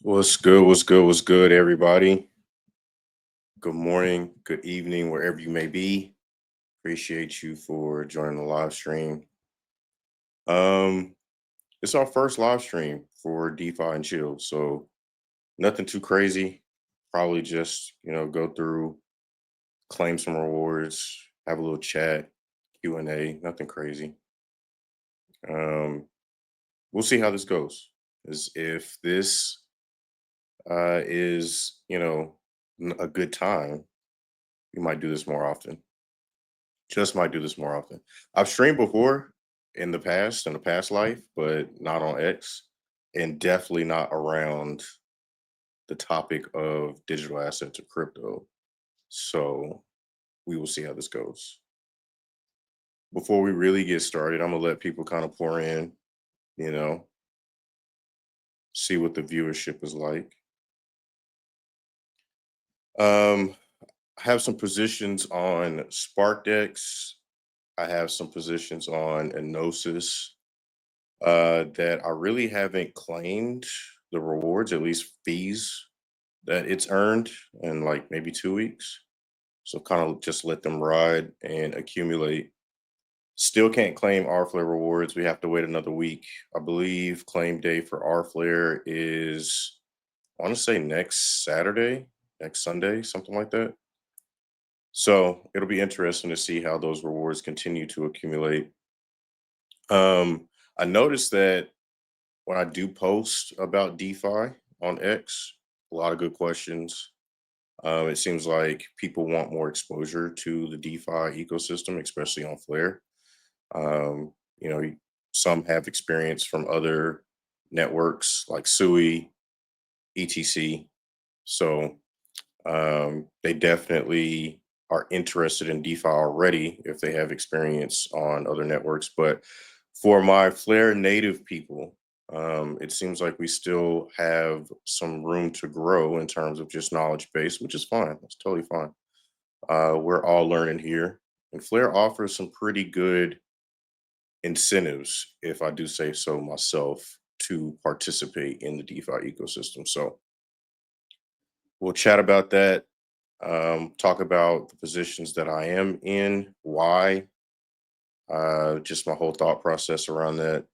What's good? What's good? What's good, everybody? Good morning, good evening, wherever you may be. Appreciate you for joining the live stream. Um, it's our first live stream for DeFi and Chill, so nothing too crazy. Probably just go through, claim some rewards, have a little chat, Q&A. Nothing crazy. Um, we'll see how this goes. As if this is a good time, we might do this more often. Just might do this more often. I've streamed before in the past life, but not on X, and definitely not around the topic of digital assets or crypto. So we will see how this goes. Before we really get started, I'm gonna let people kind of pour in, you know, see what the viewership is like. Um, I have some positions on SparkDex. I have some positions on Enosis. That I really haven't claimed the rewards, at least fees that it's earned in like maybe 2 weeks. So kind of just let them ride and accumulate. Still can't claim R Flare rewards. We have to wait another week. I believe claim day for R Flare is, I want to say next Saturday, next Sunday, something like that. So it'll be interesting to see how those rewards continue to accumulate. Um, I noticed that when I do post about DeFi on X, a lot of good questions. It seems like people want more exposure to the DeFi ecosystem, especially on Flare. Um, you know, some have experience from other networks like SUI, ETC. So they definitely are interested in DeFi already if they have experience on other networks. But for my Flare native people, it seems like we still have some room to grow in terms of just knowledge base, which is fine. That's totally fine. We're all learning here. And Flare offers some pretty good incentives, if I do say so myself, to participate in the DeFi ecosystem. So we'll chat about that, talk about the positions that I am in, why, just my whole thought process around that.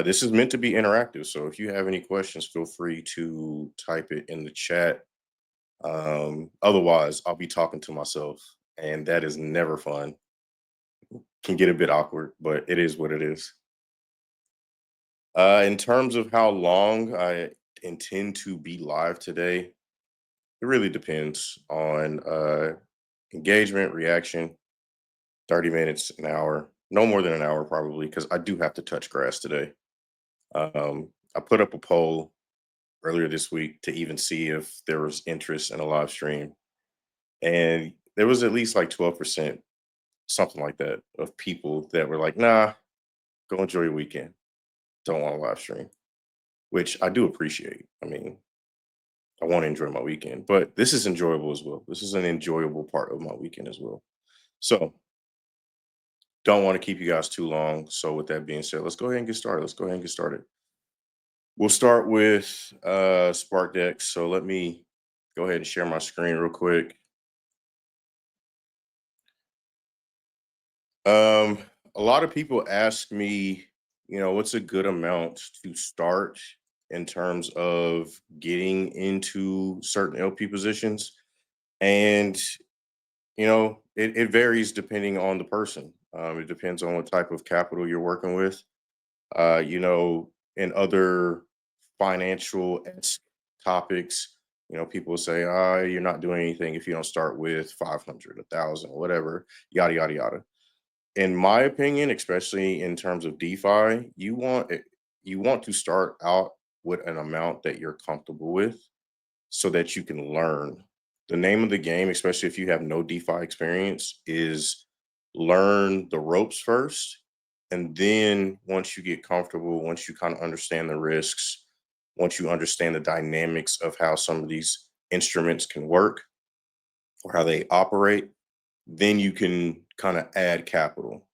This is meant to be interactive, so if you have any questions, feel free to type it in the chat. Otherwise, I'll be talking to myself, and that is never fun. Can get a bit awkward, but it is what it is. In terms of how long I intend to be live today, it really depends on engagement, reaction. 30 minutes, an hour, no more than an hour probably, because I do have to touch grass today. I put up a poll earlier this week to even see if there was interest in a live stream. And there was at least like 12%, something like that, of people that were like, nah, go enjoy your weekend. Don't want a live stream, which I do appreciate. I mean, I want to enjoy my weekend, but this is enjoyable as well. This is an enjoyable part of my weekend as well. So don't want to keep you guys too long. So with that being said, let's go ahead and get started. Let's go ahead and get started. We'll start with SparkDex. So let me go ahead and share my screen real quick. Um, a lot of people ask me, what's a good amount to start in terms of getting into certain LP positions? And, it varies depending on the person. It depends on what type of capital you're working with. In other financial topics, people say, you're not doing anything if you don't start with 500, 1,000, whatever, yada, yada, yada. In my opinion, especially in terms of DeFi, you want to start out with an amount that you're comfortable with so that you can learn. The name of the game, especially if you have no DeFi experience, is learn the ropes first. And then once you get comfortable, once you kind of understand the risks, once you understand the dynamics of how some of these instruments can work or how they operate, then you can kind of add capital.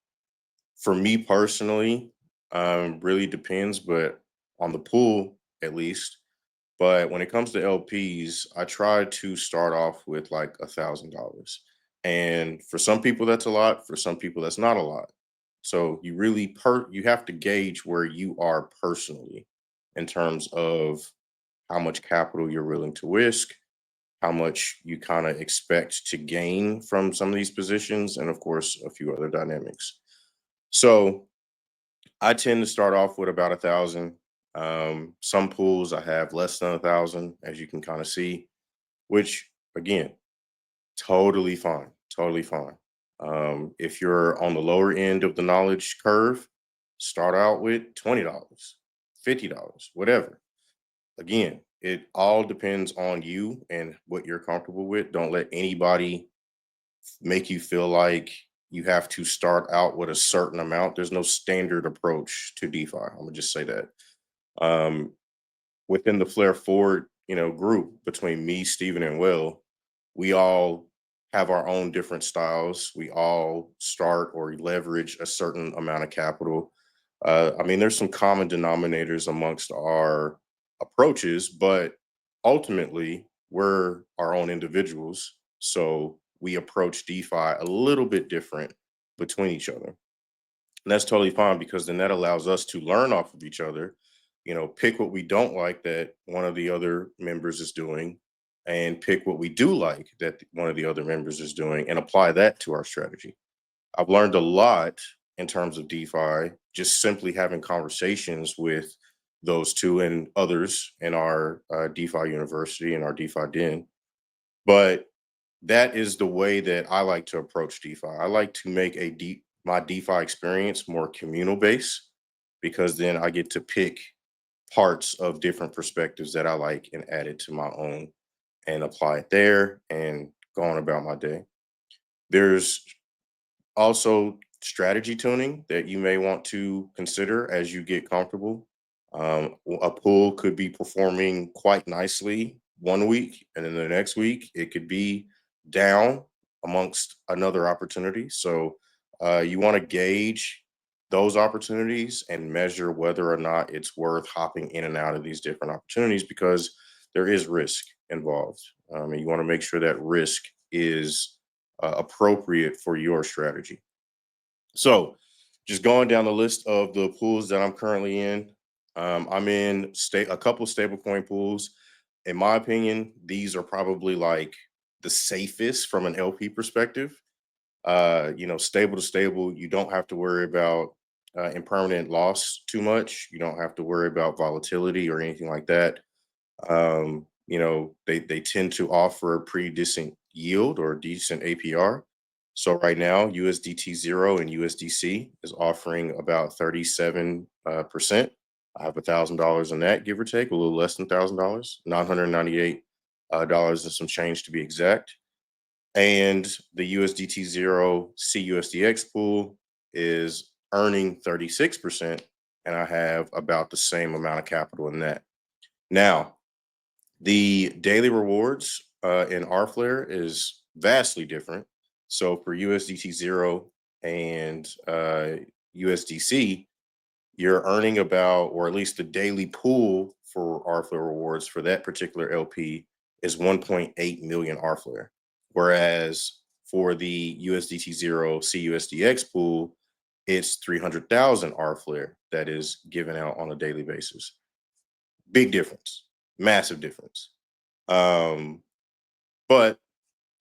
For me personally, really depends, but on the pool at least, But when it comes to LPs, I try to start off with like $1,000. And for some people that's a lot, for some people that's not a lot. So you have to gauge where you are personally in terms of how much capital you're willing to risk, how much you kind of expect to gain from some of these positions, and of course, a few other dynamics. So I tend to start off with about 1,000. Some pools I have less than 1,000, as you can kind of see, which again, totally fine, totally fine. If you're on the lower end of the knowledge curve, start out with $20, $50, whatever. Again, it all depends on you and what you're comfortable with. Don't let anybody make you feel like you have to start out with a certain amount. There's no standard approach to DeFi. I'm gonna just say that. Um, Within the Flair Forward, group between me, Steven, and Will, we all have our own different styles. We all start or leverage a certain amount of capital. I mean, there's some common denominators amongst our approaches, but ultimately, we're our own individuals. So we approach DeFi a little bit different between each other. And that's totally fine because then that allows us to learn off of each other, pick what we don't like that one of the other members is doing, and pick what we do like that one of the other members is doing and apply that to our strategy. I've learned a lot in terms of DeFi, just simply having conversations with those two and others in our DeFi University and our DeFi Den. But that is the way that I like to approach DeFi. I like to make my DeFi experience more communal based because then I get to pick parts of different perspectives that I like and add it to my own and apply it there and go on about my day. There's also strategy tuning that you may want to consider as you get comfortable. A pool could be performing quite nicely one week, and then the next week it could be down amongst another opportunity. So you want to gauge those opportunities and measure whether or not it's worth hopping in and out of these different opportunities because there is risk involved. And you want to make sure that risk is appropriate for your strategy. So, just going down the list of the pools that I'm currently in, I'm in a couple stablecoin pools. In my opinion, these are probably like the safest from an LP perspective. Stable to stable, you don't have to worry about impermanent loss too much. You don't have to worry about volatility or anything like that. They tend to offer a pretty decent yield or decent APR. So right now, USDT zero and USDC is offering about 37%. I have $1,000 in that, give or take, a little less than $1,000, $998 and some change to be exact. And the USDT zero CUSDX pool is earning 36%, and I have about the same amount of capital in that. Now, the daily rewards in rFlare is vastly different. So for USDT zero and USDC, you're earning about, or at least the daily pool for rFlare rewards for that particular LP is 1.8 million rFlare. Whereas for the USDT zero CUSDX pool, it's 300,000 rFlare that is given out on a daily basis. Big difference, massive difference. Um, but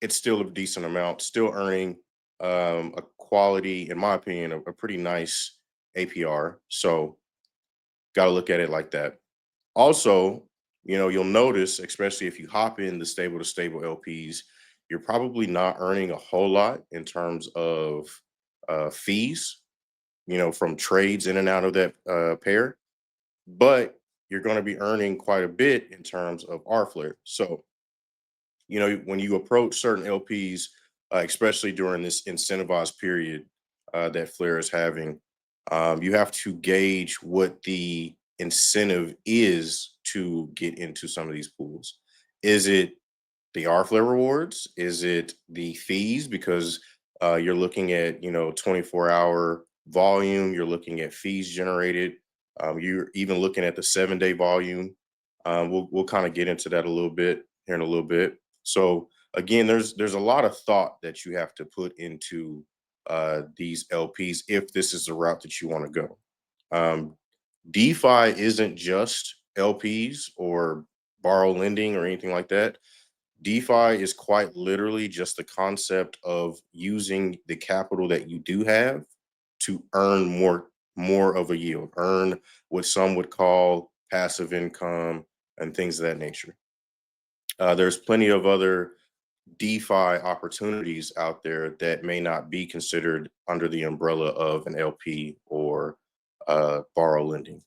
it's still a decent amount, still earning a quality, in my opinion, a pretty nice APR. So got to look at it like that. Also, you'll notice, especially if you hop in the stable to stable LPs, you're probably not earning a whole lot in terms of fees, from trades in and out of that pair, but you're going to be earning quite a bit in terms of rFlare. So, when you approach certain LPs, especially during this incentivized period that Flare is having, you have to gauge what the incentive is to get into some of these pools. Is it the rFlare rewards? Is it the fees? Because you're looking at 24-hour volume. You're looking at fees generated. You're even looking at the 7-day volume. We'll kind of get into that a little bit here in a little bit. So again, there's a lot of thought that you have to put into these LPs if this is the route that you want to go. Um, DeFi isn't just LPs or borrow lending or anything like that. DeFi is quite literally just the concept of using the capital that you do have to earn more of a yield, earn what some would call passive income and things of that nature. There's plenty of other DeFi opportunities out there that may not be considered under the umbrella of an LP or borrow lending.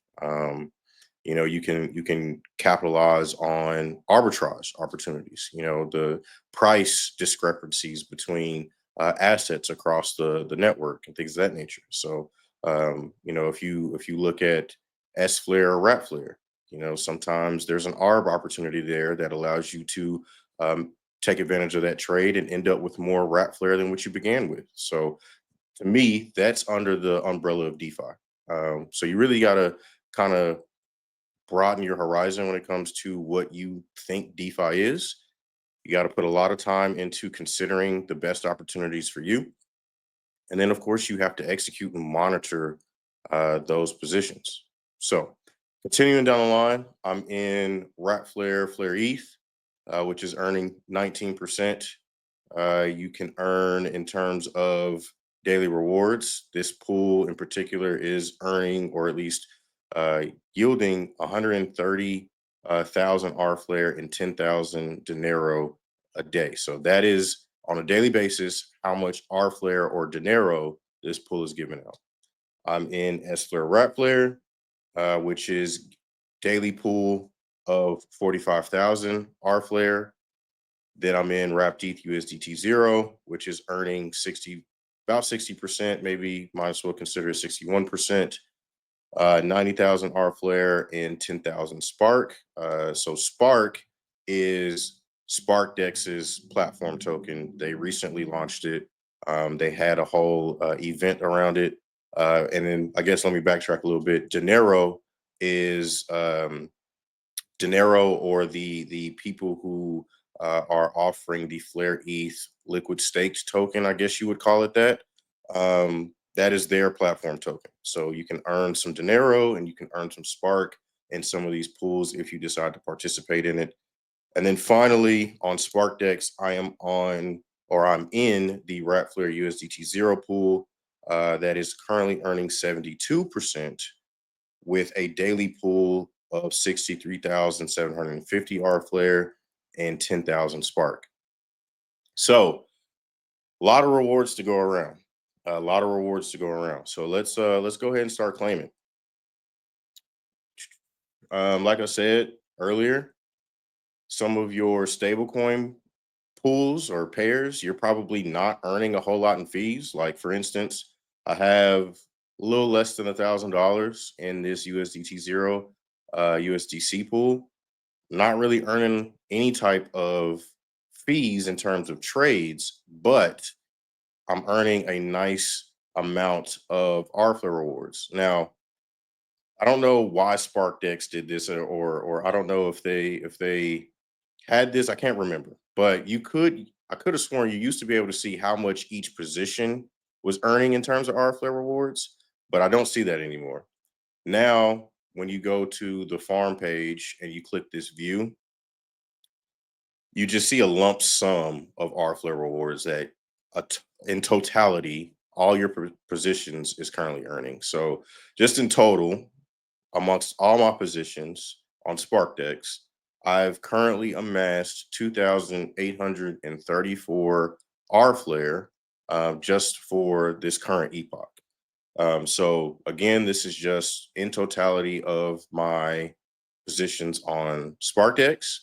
You can capitalize on arbitrage opportunities. The price discrepancies between assets across the network and things of that nature. So if you look at S flare or rat flare, sometimes there's an arb opportunity there that allows you to take advantage of that trade and end up with more rat flare than what you began with. So to me, that's under the umbrella of DeFi. So you really got to kind of broaden your horizon when it comes to what you think DeFi is. You got to put a lot of time into considering the best opportunities for you. And then, of course, you have to execute and monitor those positions. So, continuing down the line, I'm in Rat Flare, Flare ETH, which is earning 19%. You can earn in terms of daily rewards. This pool in particular is earning, or at least yielding, 130,000 R flare and 10,000 dinero a day. So that is on a daily basis how much R flare or dinero this pool is giving out. I'm in S flare rat flare, which is daily pool of 45,000 R flare. Then I'm in wrapped ETH USDT zero, which is earning about 60%, maybe might as well consider it 61%. 90,000 R flare and 10,000 Spark. So Spark is SparkDex's platform token. They recently launched it. They had a whole event around it. And then I guess let me backtrack a little bit. Is Dinero, or the people who are offering the Flare ETH liquid staked token, I guess you would call it that. That is their platform token. So you can earn some Dinero and you can earn some Spark in some of these pools if you decide to participate in it. And then finally, on SparkDex, I'm in the Rat Flare USDT zero pool that is currently earning 72% with a daily pool of 63,750 R flare and 10,000 Spark. So a lot of rewards to go around. A lot of rewards to go around. So let's go ahead and start claiming. Like I said earlier, some of your stablecoin pools or pairs, you're probably not earning a whole lot in fees. Like for instance, I have a little less than $1,000 in this USDT zero USDC pool. Not really earning any type of fees in terms of trades, but I'm earning a nice amount of RFLA rewards. Now, I don't know why SparkDex did this, or I don't know if they had this. I can't remember, but I could have sworn you used to be able to see how much each position was earning in terms of RFLA rewards, but I don't see that anymore. Now, when you go to the farm page and you click this view, you just see a lump sum of R flare rewards that in totality, all your positions is currently earning. So just in total, amongst all my positions on SparkDex, I've currently amassed 2,834 R flare just for this current epoch. So again, this is just in totality of my positions on SparkDex,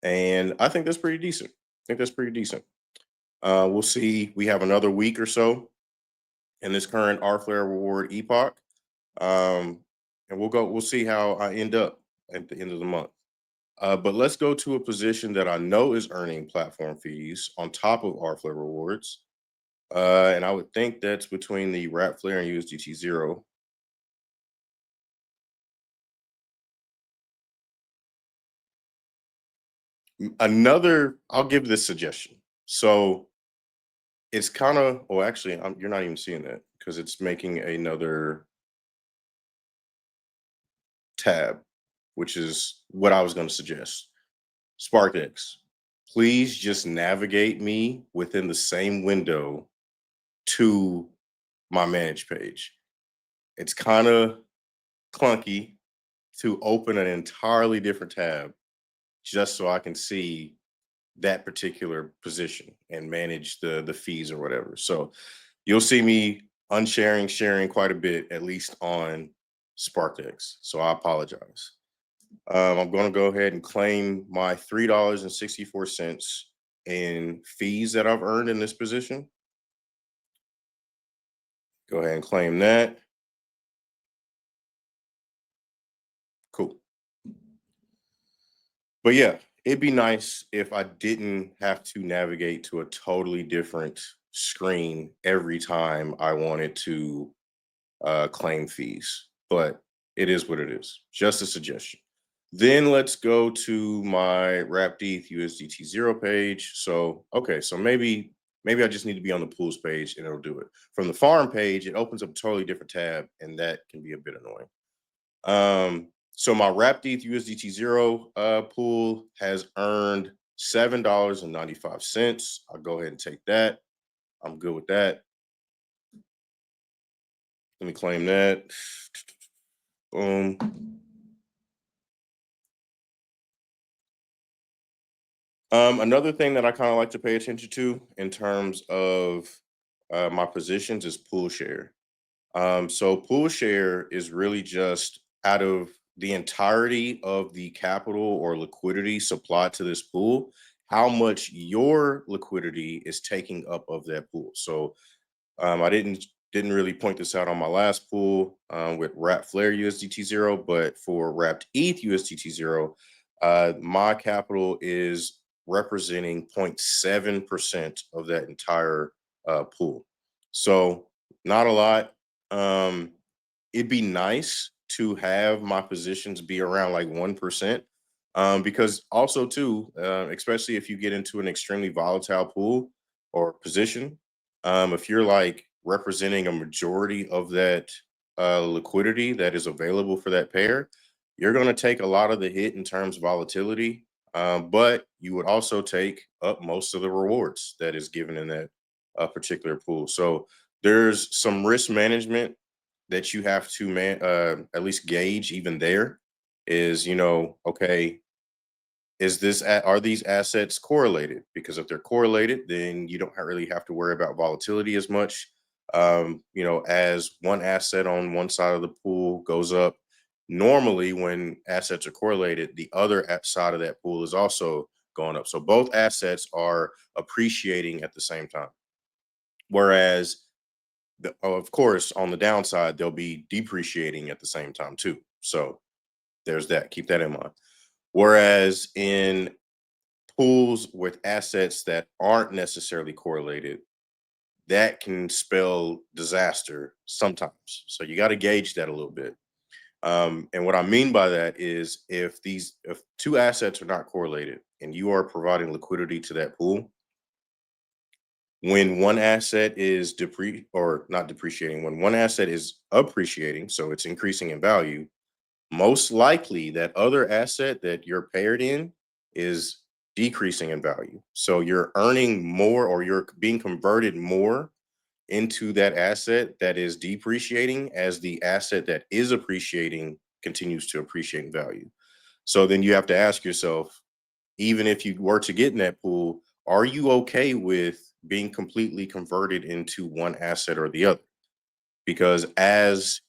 and I think that's pretty decent. I think that's pretty decent. We'll see. We have another week or so in this current R Flare reward epoch, um, and we'll see how I end up at the end of the month. But let's go to a position that I know is earning platform fees on top of R Flare rewards, and I would think that's between the Rat Flare and USDT zero. I'll give this suggestion. So it's kind of, oh, actually, you're not even seeing that because it's making another tab, which is what I was going to suggest. SparkX, please just navigate me within the same window to my manage page. It's kind of clunky to open an entirely different tab just so I can see that particular position and manage the fees or whatever. So you'll see me unsharing, sharing quite a bit, at least on SparkX. So I apologize. I'm going to go ahead and claim my $3.64 in fees that I've earned in this position. Go ahead and claim that. Cool. But yeah, it'd be nice if I didn't have to navigate to a totally different screen every time I wanted to claim fees. But it is what it is. Just a suggestion. Then let's go to my wrapped ETH USDT zero page. So okay, so maybe I just need to be on the pools page and it'll do it. From the farm page, it opens up a totally different tab, and that can be a bit annoying. So my wrapped ETH USDT zero pool has earned $7.95. I'll go ahead and take that. I'm good with that. Let me claim that. Boom. Another thing that I kind of like to pay attention to in terms of my positions is pool share. So pool share is really just out of the entirety of the capital or liquidity supplied to this pool, how much your liquidity is taking up of that pool. So I didn't really point this out on my last pool with Wrapped Flare USDT zero, but for Wrapped ETH USDT zero, my capital is representing 0.7% of that entire pool. So not a lot. Um, it'd be nice to have my positions be around like 1%. Because also too, especially if you get into an extremely volatile pool or position, if you're like representing a majority of that liquidity that is available for that pair, you're going to take a lot of the hit in terms of volatility, but you would also take up most of the rewards that is given in that particular pool. So there's some risk management that you have to at least gauge even there is, okay, are these assets correlated? Because if they're correlated, then you don't really have to worry about volatility as much. As one asset on one side of the pool goes up, normally when assets are correlated, the other side of that pool is also going up. So both assets are appreciating at the same time. Whereas of course, on the downside, they'll be depreciating at the same time too. So there's that. Keep that in mind. Whereas in pools with assets that aren't necessarily correlated, that can spell disaster sometimes. So you got to gauge that a little bit. And what I mean by that is if two assets are not correlated and you are providing liquidity to that pool, when one asset is or not depreciating, when one asset is appreciating, so it's increasing in value, most likely that other asset that you're paired in is decreasing in value. So you're earning more or you're being converted more into that asset that is depreciating as the asset that is appreciating continues to appreciate in value. So then you have to ask yourself, even if you were to get in that pool, are you okay with being completely converted into one asset or the other? Because as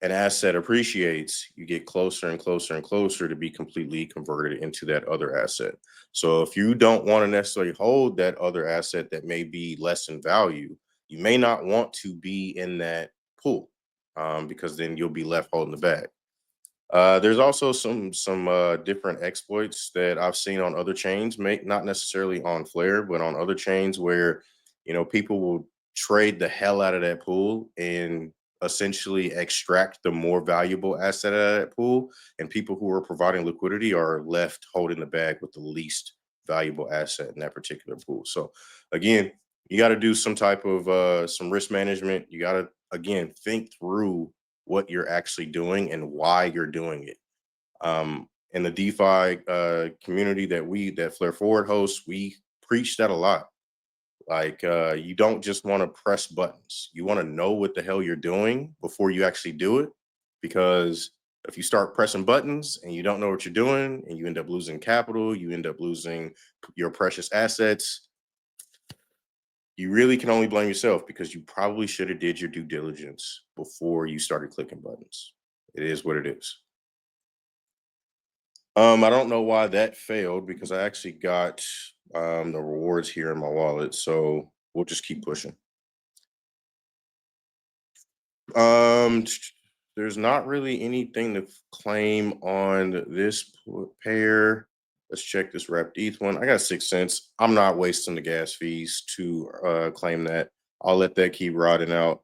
an asset appreciates, you get closer and closer and closer to be completely converted into that other asset. So if you don't want to necessarily hold that other asset that may be less in value, you may not want to be in that pool, because then you'll be left holding the bag. There's also some different exploits that I've seen on other chains, make not necessarily on Flare, but on other chains where people will trade the hell out of that pool and essentially extract the more valuable asset out of that pool, and people who are providing liquidity are left holding the bag with the least valuable asset in that particular pool. So again, you got to do some type of some risk management. You got to again think through what you're actually doing and why you're doing it. In the DeFi community that Flare Forward hosts, we preach that a lot. Like you don't just want to press buttons. You want to know what the hell you're doing before you actually do it. Because if you start pressing buttons and you don't know what you're doing and you end up losing capital, you end up losing your precious assets, you really can only blame yourself because you probably should have did your due diligence before you started clicking buttons. It is what it is. I don't know why that failed because I actually got the rewards here in my wallet. So we'll just keep pushing. Um, there's not really anything to claim on this pair. Let's check this wrapped ETH one. I got 6 cents. I'm not wasting the gas fees to claim that. I'll let that keep rotting out.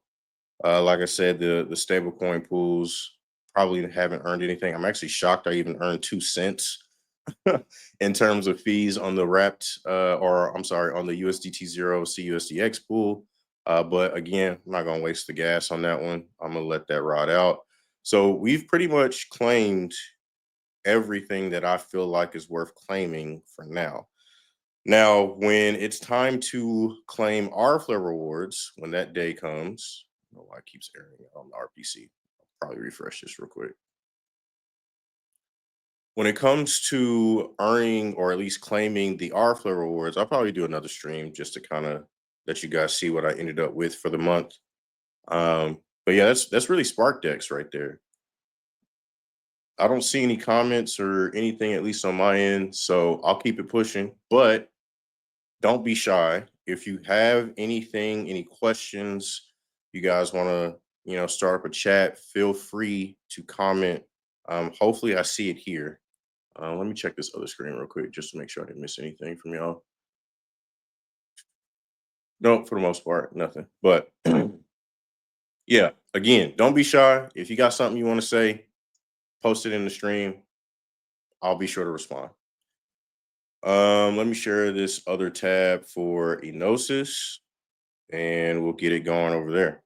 Like I said, the stablecoin pools probably haven't earned anything. I'm actually shocked I even earned 2 cents in terms of fees on the wrapped, or I'm sorry, on the USDT zero CUSDX pool. But again, I'm not gonna waste the gas on that one. I'm gonna let that ride out. So we've pretty much claimed everything that I feel like is worth claiming for now. Now, when it's time to claim our Flare rewards, when that day comes, I don't know why it keeps airing out on the RPC. I'll probably refresh this real quick. When it comes to earning or at least claiming the R Flare rewards, I'll probably do another stream just to kind of let you guys see what I ended up with for the month. But yeah, that's really Spark Decks right there. I don't see any comments or anything, at least on my end. So I'll keep it pushing. But don't be shy. If you have anything, any questions, you guys want to, start up a chat, feel free to comment. Hopefully I see it here. Let me check this other screen real quick just to make sure I didn't miss anything from y'all. No, for the most part, nothing. But yeah, again, don't be shy. If you got something you want to say, post it in the stream. I'll be sure to respond. Let me share this other tab for Enosis and we'll get it going over there.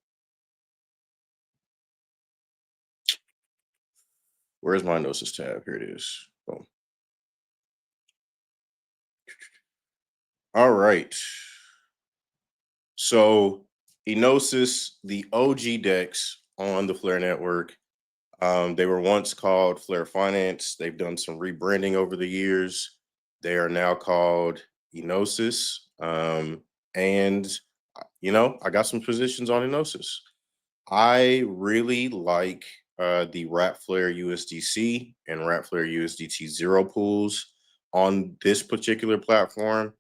Where's my Enosis tab? Here it is. Boom. All right. So Enosis, the OG DEX on the Flare network. They were once called Flare Finance. They've done some rebranding over the years. They are now called Enosis. And I got some positions on Enosis. I really like the Rat Flare USDC and Rat Flare USDT Zero pools on this particular platform.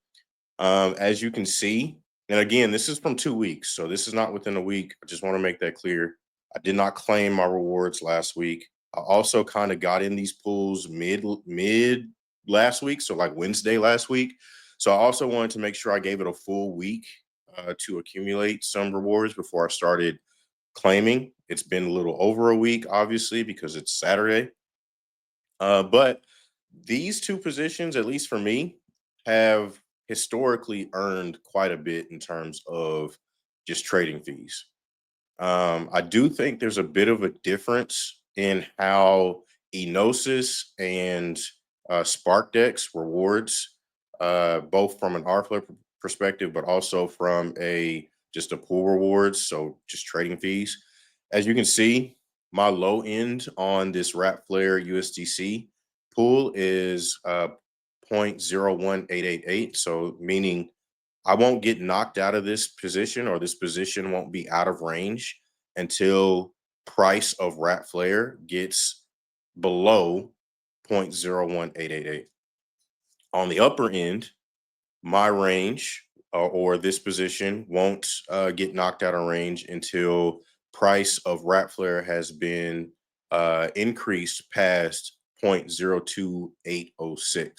As you can see, and again, this is from 2 weeks, so this is not within a week. I just want to make that clear. I did not claim my rewards last week. I also kind of got in these pools mid last week, so like Wednesday last week. So I also wanted to make sure I gave it a full week to accumulate some rewards before I started claiming. It's been a little over a week, obviously, because it's Saturday. But these two positions, at least for me, have historically earned quite a bit in terms of just trading fees. I do think there's a bit of a difference in how Enosis and SparkDex rewards, both from an RFlow perspective, but also from just a pool rewards, so just trading fees. As you can see, my low end on this Rat Flare USDC pool is 0.01888. So meaning I won't get knocked out of this position or this position won't be out of range until price of Rat Flare gets below 0.01888. On the upper end, my range or this position won't get knocked out of range until price of Rat Flare has been increased past 0.02806.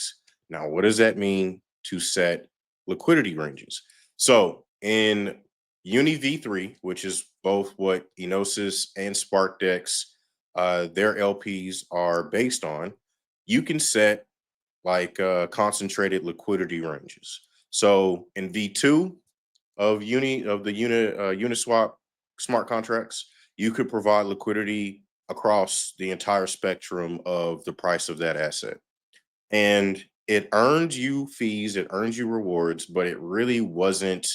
Now, what does that mean to set liquidity ranges? So in Uni V3, which is both what Enosis and SparkDex, their LPs are based on, you can set like concentrated liquidity ranges. So in V2 of the Uniswap smart contracts, you could provide liquidity across the entire spectrum of the price of that asset. And it earned you fees, it earned you rewards, but it really wasn't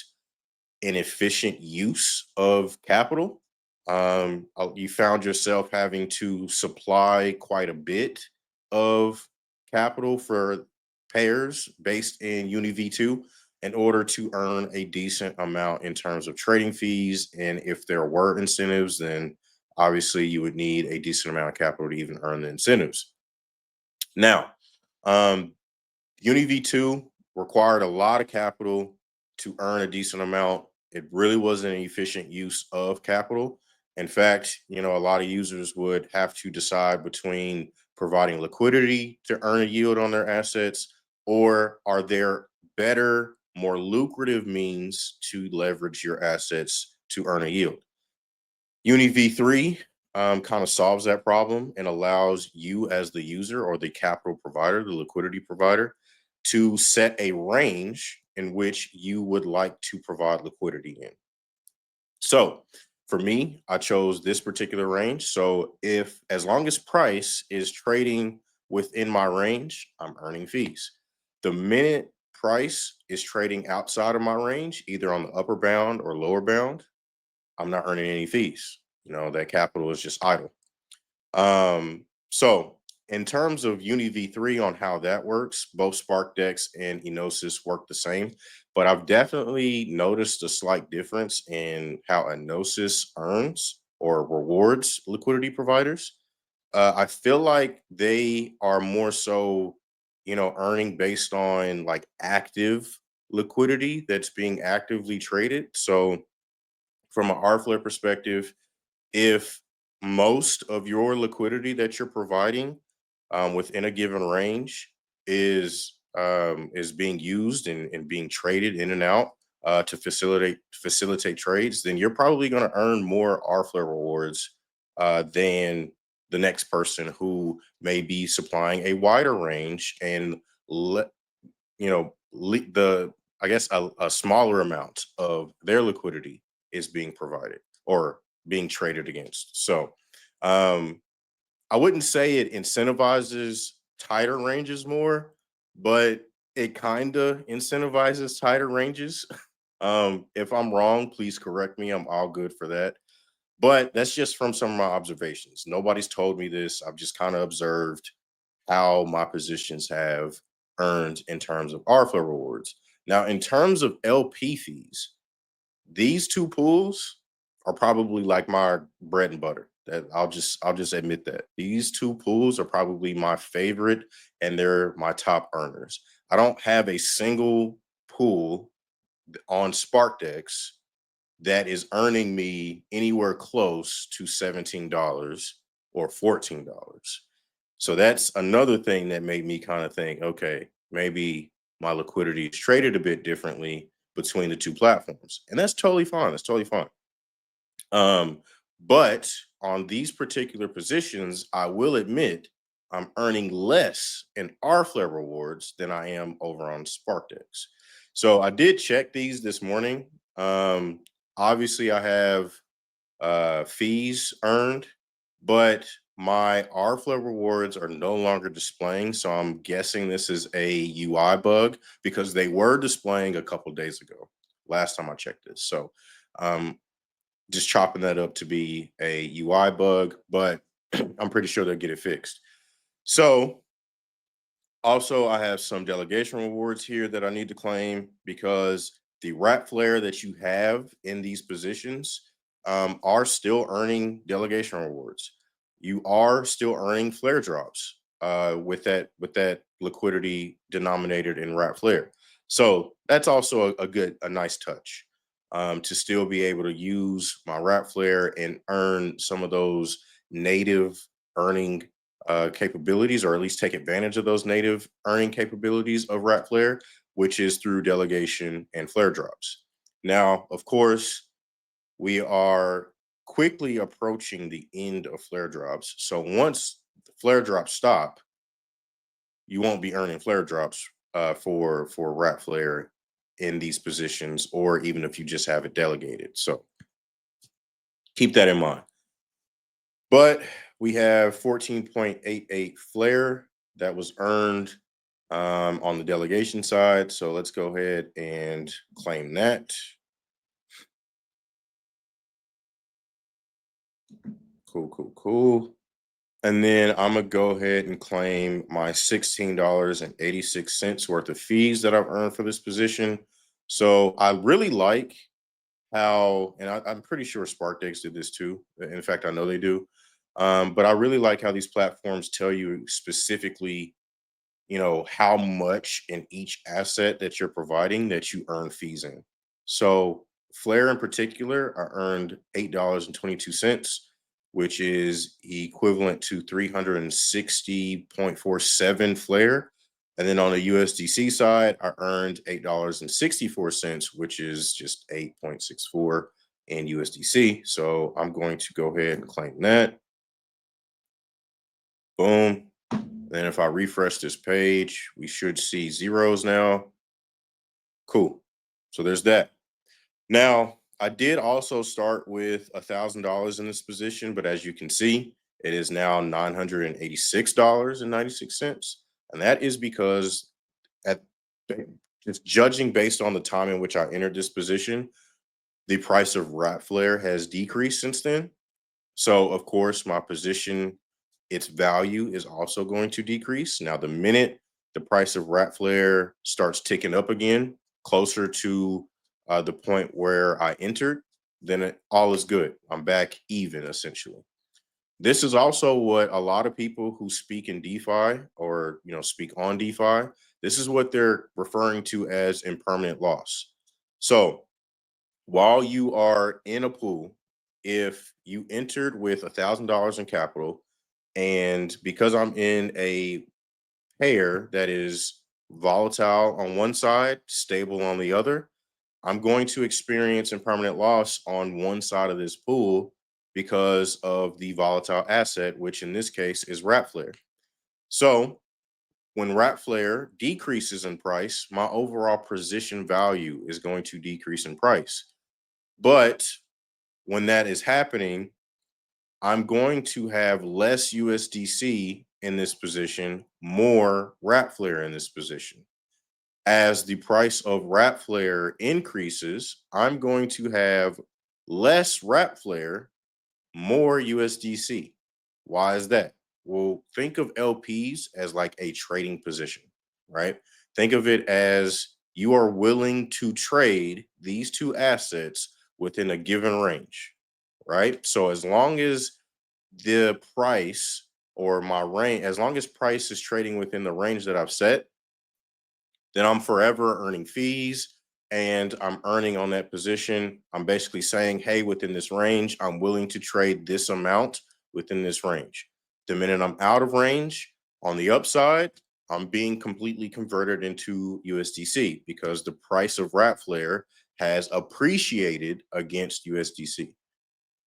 an efficient use of capital. You found yourself having to supply quite a bit of capital for pairs based in Uni V2 in order to earn a decent amount in terms of trading fees. And if there were incentives, then obviously you would need a decent amount of capital to even earn the incentives. Now, um, Uni V2 required a lot of capital to earn a decent amount. It really wasn't an efficient use of capital. In fact, a lot of users would have to decide between providing liquidity to earn a yield on their assets, or are there better, more lucrative means to leverage your assets to earn a yield? Uni V3 kind of solves that problem and allows you as the user or the capital provider, the liquidity provider, to set a range in which you would like to provide liquidity in. So for me, I chose this particular range. So if as long as price is trading within my range, I'm earning fees. The minute price is trading outside of my range, either on the upper bound or lower bound, I'm not earning any fees. That capital is just idle. So in terms of Uni V3 on how that works, both SparkDex and Enosis work the same, but I've definitely noticed a slight difference in how Enosis earns or rewards liquidity providers. I feel like they are more so, earning based on like active liquidity that's being actively traded. So from an R-Flare perspective, if most of your liquidity that you're providing within a given range is being used and being traded in and out to facilitate trades, then you're probably going to earn more R-Flare rewards than the next person who may be supplying a wider range and let the I guess a smaller amount of their liquidity is being provided or being traded against. So um, I wouldn't say it incentivizes tighter ranges more, but it kind of incentivizes tighter ranges. If I'm wrong, please correct me. I'm all good for that. But that's just from some of my observations. Nobody's told me this. I've just kind of observed how my positions have earned in terms of RFLA rewards. Now, in terms of LP fees, these two pools are probably like my bread and butter. That I'll just admit that. These two pools are probably my favorite and they're my top earners. I don't have a single pool on SparkDex that is earning me anywhere close to $17 or $14. So that's another thing that made me kind of think, okay, maybe my liquidity is traded a bit differently between the two platforms. And that's totally fine. That's totally fine. But on these particular positions, I will admit I'm earning less in R-Flare rewards than I am over on SparkDex. So I did check these this morning. Obviously, I have fees earned, but my R-Flow rewards are no longer displaying. So I'm guessing this is a UI bug because they were displaying a couple days ago, last time I checked this. So um, just chopping that up to be a UI bug, but I'm pretty sure they'll get it fixed. So also, I have some delegation rewards here that I need to claim because the wrap flare that you have in these positions are still earning delegation rewards. You are still earning flare drops with that liquidity denominated in wrap flare. So that's also a nice touch to still be able to use my wrap flare and earn some of those native earning capabilities, or at least take advantage of those native earning capabilities of Rat Flare, which is through delegation and flare drops. Now, of course, we are quickly approaching the end of flare drops. So once the flare drops stop, you won't be earning flare drops for rat flare in these positions, or even if you just have it delegated. So keep that in mind. But we have 14.88 flare that was earned on the delegation side. So let's go ahead and claim that. Cool, cool, cool. And then I'm gonna go ahead and claim my $16.86 worth of fees that I've earned for this position. So I really like how, and I'm pretty sure SparkDex did this too. In fact, I know they do. But I really like how these platforms tell you specifically, how much in each asset that you're providing that you earn fees in. So Flare in particular, I earned $8.22, which is equivalent to 360.47 Flare. And then on the USDC side, I earned $8.64, which is just 8.64 in USDC. So I'm going to go ahead and claim that. Boom. Then if I refresh this page, we should see zeros now. Cool. So there's that. Now, I did also start with $1,000 in this position, but as you can see, it is now $986.96. And that is because at just judging based on the time in which I entered this position, the price of rat flare has decreased since then. So of course, my position, its value is also going to decrease. Now, the minute the price of rat flare starts ticking up again, closer to the point where I entered, then all is good. I'm back even essentially. This is also what a lot of people who speak in DeFi, or speak on DeFi, this is what they're referring to as impermanent loss. So while you are in a pool, if you entered with $1,000 in capital, and because I'm in a pair that is volatile on one side, stable on the other, I'm going to experience impermanent loss on one side of this pool because of the volatile asset, which in this case is rat flare. So when rat flare decreases in price, my overall position value is going to decrease in price. But when that is happening, I'm going to have less USDC in this position, more rat flare in this position. As the price of rat flare increases, I'm going to have less rat flare, more USDC. Why is that? Well, think of LPs as like a trading position, right? Think of it as you are willing to trade these two assets within a given range, right? So as long as the price, or my range, as long as price is trading within the range that I've set, then I'm forever earning fees, and I'm earning on that position. I'm basically saying, hey, within this range, I'm willing to trade this amount within this range. The minute I'm out of range on the upside, I'm being completely converted into USDC because the price of rat flare has appreciated against USDC.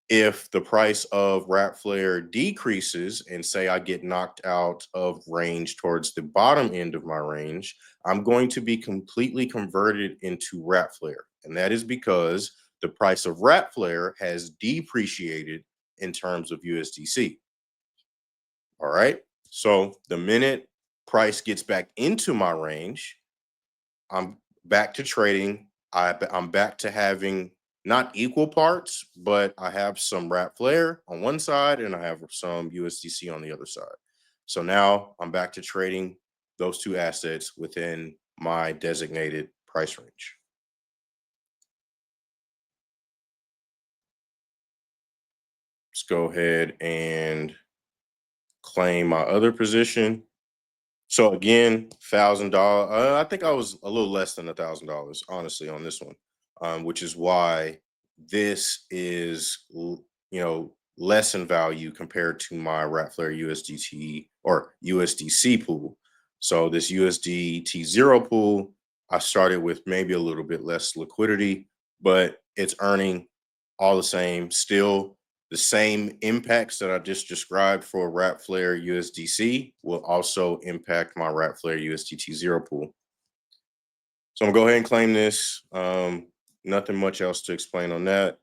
If the price of rat flare decreases, and say I get knocked out of range towards the bottom end of my range, I'm going to be completely converted into rat flare. And that is because the price of rat flare has depreciated in terms of USDC. All right. So the minute price gets back into my range, I'm back to trading. I'm back to having not equal parts, but I have some rat flare on one side and I have some USDC on the other side. So now I'm back to trading those two assets within my designated price range. Let's go ahead and claim my other position. So again, $1,000. I think I was a little less than $1,000, honestly, on this one, which is why this is, less in value compared to my Ratflare USDT or USDC pool. So this USDT zero pool, I started with maybe a little bit less liquidity, but it's earning all the same. Still the same impacts that I just described for Wrap Flare USDC will also impact my Wrap Flare USDT zero pool. So I'm gonna go ahead and claim this. Nothing much else to explain on that.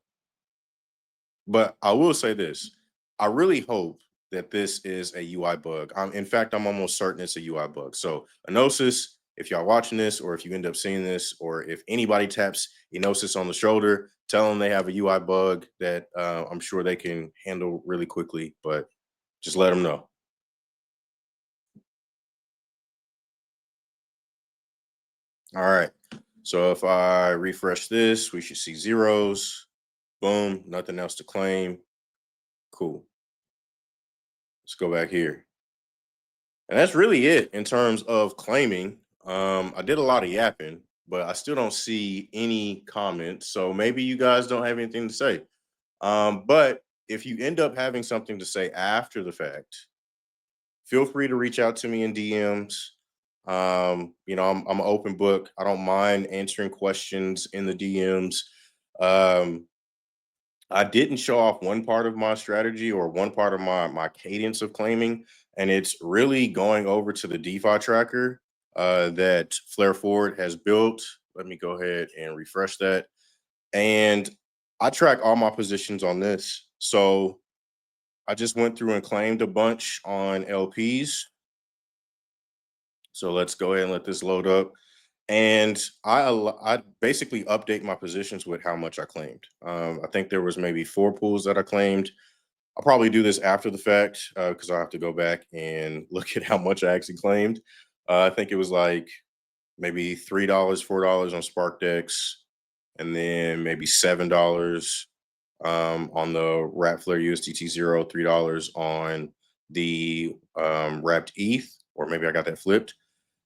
But I will say this. I really hope that this is a UI bug. In fact, I'm almost certain it's a UI bug. So Enosis, if y'all watching this, or if you end up seeing this, or if anybody taps Enosis on the shoulder, tell them they have a UI bug that I'm sure they can handle really quickly, but just let them know. All right. So if I refresh this, we should see zeros. Boom, nothing else to claim. Cool. Let's go back here. And that's really it in terms of claiming. I did a lot of yapping, but I still don't see any comments. So maybe you guys don't have anything to say. But if you end up having something to say after the fact, feel free to reach out to me in DMs. I'm an open book. I don't mind answering questions in the DMs. Um, I didn't show off one part of my strategy or one part of my cadence of claiming, and it's really going over to the DeFi tracker that Flare Forward has built. Let me go ahead and refresh that. And I track all my positions on this. So I just went through and claimed a bunch on LPs. So let's go ahead and let this load up. And I basically update my positions with how much I claimed. I think there was maybe 4 pools that I claimed. I'll probably do this after the fact because I have to go back and look at how much I actually claimed. I think it was like maybe $3, $4 on SparkDex, and then maybe $7 on the Wrap Flare USDT zero, $3 on the Wrapped ETH, or maybe I got that flipped.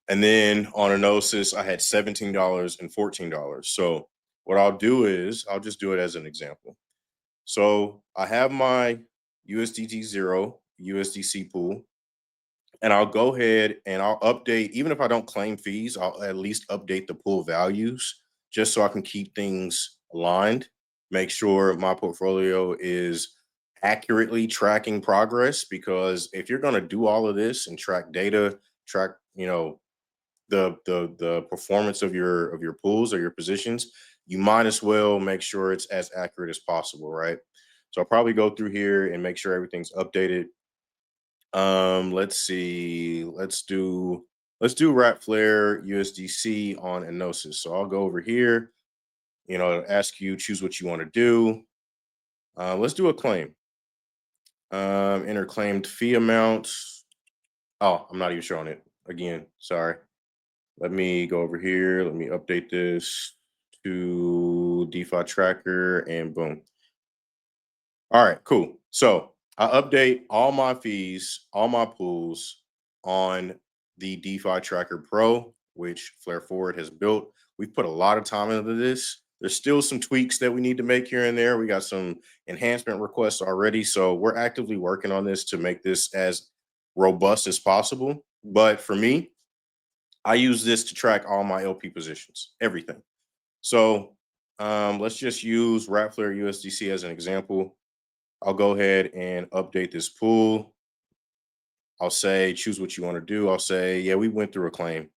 And then on Enosis, I had $17 and $14. So what I'll do is I'll just do it as an example. So I have my USDT zero USDC pool, and I'll go ahead and I'll update, even if I don't claim fees, I'll at least update the pool values just so I can keep things aligned, make sure my portfolio is accurately tracking progress. Because if you're going to do all of this and track data, track, the performance of your pools or your positions, you might as well make sure it's as accurate as possible, right? So I'll probably go through here and make sure everything's updated. Let's see. Let's do Wrap Flare USDC on Enosis. So I'll go over here, ask you, choose what you want to do. Let's do a claim. Enter claimed fee amount. Oh, I'm not even showing it again. Sorry. Let me go over here. Let me update this to DeFi tracker and boom. All right, cool. So I update all my fees, all my pools on the DeFi Tracker Pro, which Flare Forward has built. We've put a lot of time into this. There's still some tweaks that we need to make here and there. We got some enhancement requests already. So we're actively working on this to make this as robust as possible. But for me, I use this to track all my LP positions, everything. So let's just use Wrap Flare USDC as an example. I'll go ahead and update this pool. I'll say, choose what you want to do. I'll say, yeah, we went through a claim.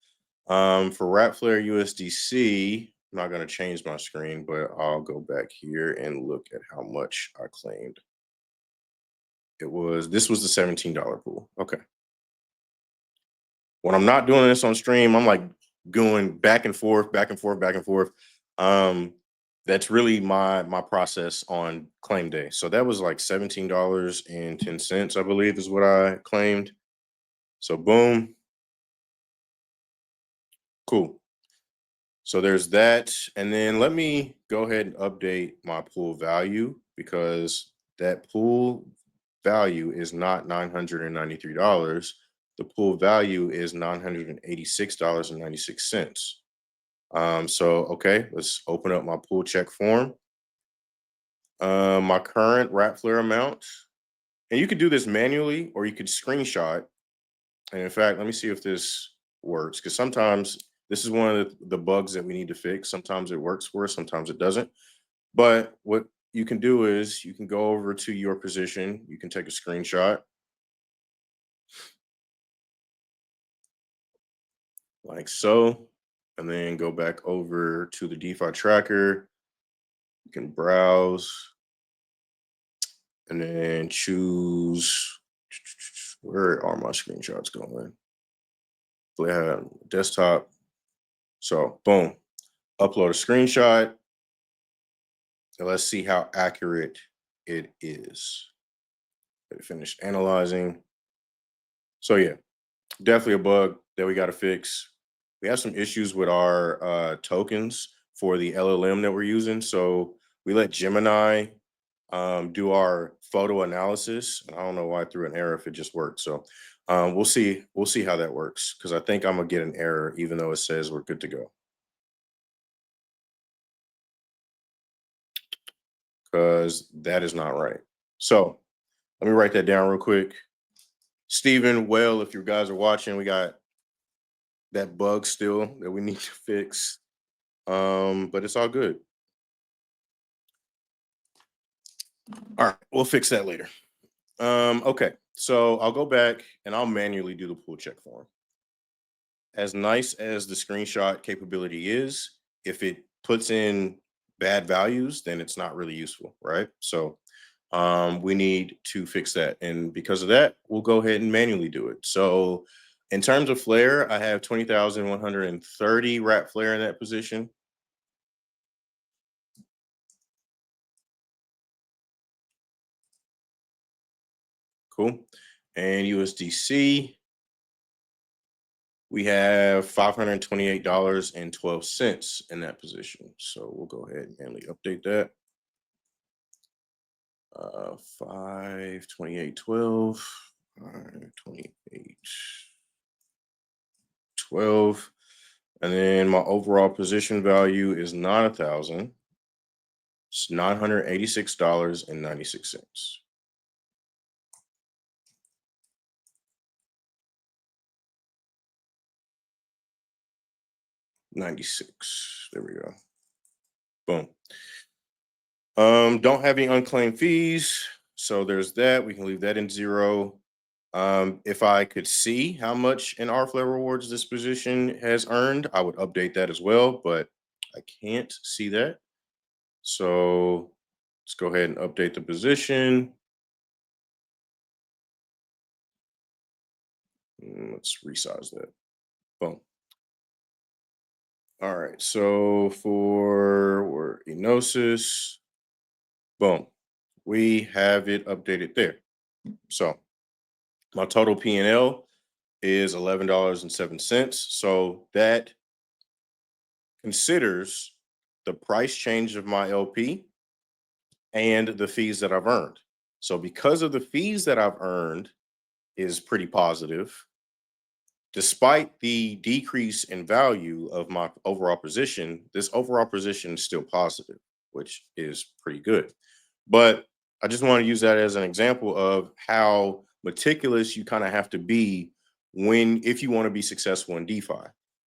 For Wrap Flare USDC, I'm not going to change my screen, but I'll go back here and look at how much I claimed. This was the $17 pool. Okay. When I'm not doing this on stream, I'm like going back and forth, back and forth, back and forth. That's really my process on claim day. So that was like $17.10, I believe, is what I claimed. So boom. Cool. So there's that. And then let me go ahead and update my pool value, because that pool value is not $993. The pool value is $986.96. Okay, let's open up my pool check form. My current Wrap Flare amount, and you could do this manually or you could screenshot. And in fact, let me see if this works, because sometimes this is one of the bugs that we need to fix. Sometimes it works for us, sometimes it doesn't. But what you can do is you can go over to your position. You can take a screenshot like so, and then go back over to the DeFi tracker. You can browse and then choose, where are my screenshots going? I have desktop. So boom, upload a screenshot and let's see how accurate it is. Finish analyzing. So yeah, definitely a bug that we got to fix. We have some issues with our tokens for the LLM that we're using. So we let Gemini do our photo analysis. I don't know why I threw an error if it just worked. So we'll see. We'll see how that works because I think I'm gonna get an error even though it says we're good to go. Because that is not right. So let me write that down real quick. Stephen, well, if you guys are watching, we got that bug still that we need to fix. But it's all good. All right, we'll fix that later. Okay, so I'll go back and I'll manually do the pull check form. As nice as the screenshot capability is, if it puts in bad values, then it's not really useful, right? So we need to fix that. And because of that, we'll go ahead and manually do it. So in terms of flare, I have 20,130 wrap flare in that position. Cool. And USDC, we have $528.12 in that position. So we'll go ahead and manually update that. 528.12, 528.12. And then my overall position value is not 1,000. It's $986.96. 96. There we go. Boom. Don't have any unclaimed fees. So there's that. We can leave that in zero. If I could see how much in R-Flare rewards this position has earned, I would update that as well, but I can't see that. So let's go ahead and update the position. Let's resize that. Boom. All right. So for Enosis, boom, we have it updated there. So my total P&L is $11.07. So that considers the price change of my LP and the fees that I've earned. So because of the fees that I've earned is pretty positive, despite the decrease in value of my overall position, this overall position is still positive, which is pretty good. But I just want to use that as an example of how meticulous you kind of have to be if you want to be successful in DeFi.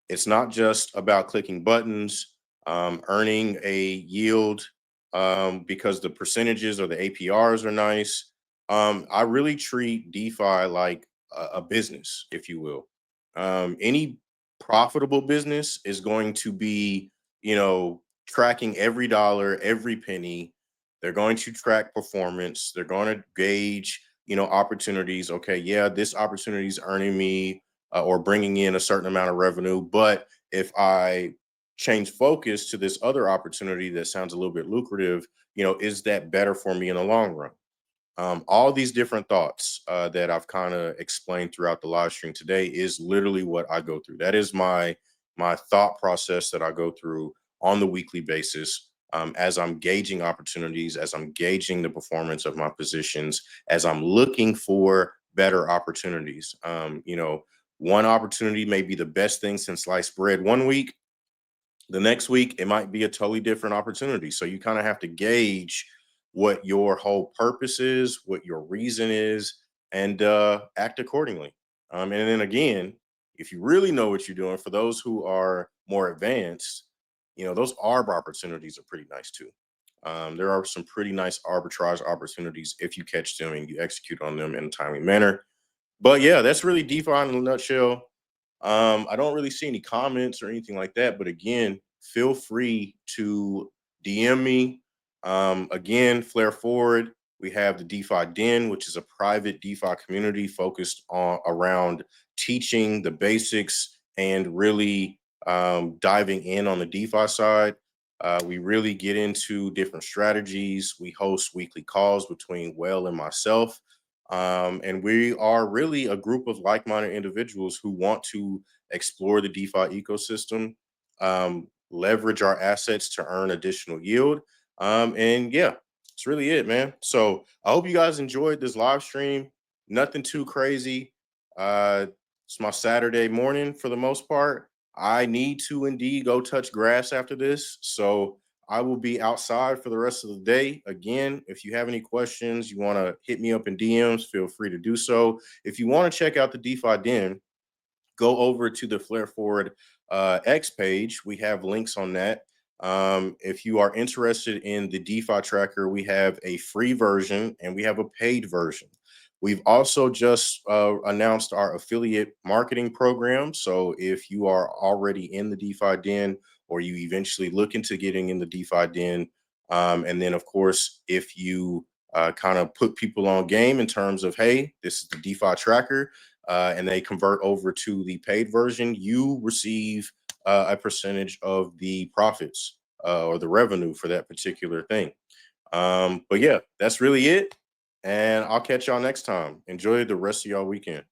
It's not just about clicking buttons, earning a yield because the percentages or the APRs are nice. I really treat DeFi like a business, if you will. Any profitable business is going to be, tracking every dollar, every penny. They're going to track performance. They're going to gauge, opportunities. Okay, yeah, this opportunity is earning me or bringing in a certain amount of revenue. But if I change focus to this other opportunity that sounds a little bit lucrative, is that better for me in the long run? All these different thoughts that I've kind of explained throughout the live stream today is literally what I go through. That is my thought process that I go through on the weekly basis as I'm gauging opportunities, as I'm gauging the performance of my positions, as I'm looking for better opportunities. One opportunity may be the best thing since sliced bread one week. The next week, it might be a totally different opportunity. So you kind of have to gauge what your whole purpose is, what your reason is, and act accordingly. And then again, if you really know what you're doing, for those who are more advanced, those ARB opportunities are pretty nice too. There are some pretty nice arbitrage opportunities if you catch them and you execute on them in a timely manner. But yeah, that's really DeFi in a nutshell. I don't really see any comments or anything like that. But again, feel free to DM me. Again, flare forward. We have the DeFi Den, which is a private DeFi community focused on around teaching the basics and really diving in on the DeFi side. We really get into different strategies. We host weekly calls between Well and myself. And we are really a group of like-minded individuals who want to explore the DeFi ecosystem, leverage our assets to earn additional yield. And yeah, it's really it, man. So I hope you guys enjoyed this live stream. Nothing too crazy. It's my Saturday morning for the most part. I need to indeed go touch grass after this. So I will be outside for the rest of the day. Again, if you have any questions, you want to hit me up in DMs, feel free to do so. If you want to check out the DeFi Den, go over to the Flare Forward X page. We have links on that. If you are interested in the DeFi tracker, we have a free version and we have a paid version. We've also just announced our affiliate marketing program. So if you are already in the DeFi Den or you eventually look into getting in the DeFi Den, and then of course, if you kind of put people on game in terms of, hey, this is the DeFi tracker, and they convert over to the paid version, you receive a percentage of the profits or the revenue for that particular thing. But yeah, that's really it. And I'll catch y'all next time. Enjoy the rest of y'all weekend.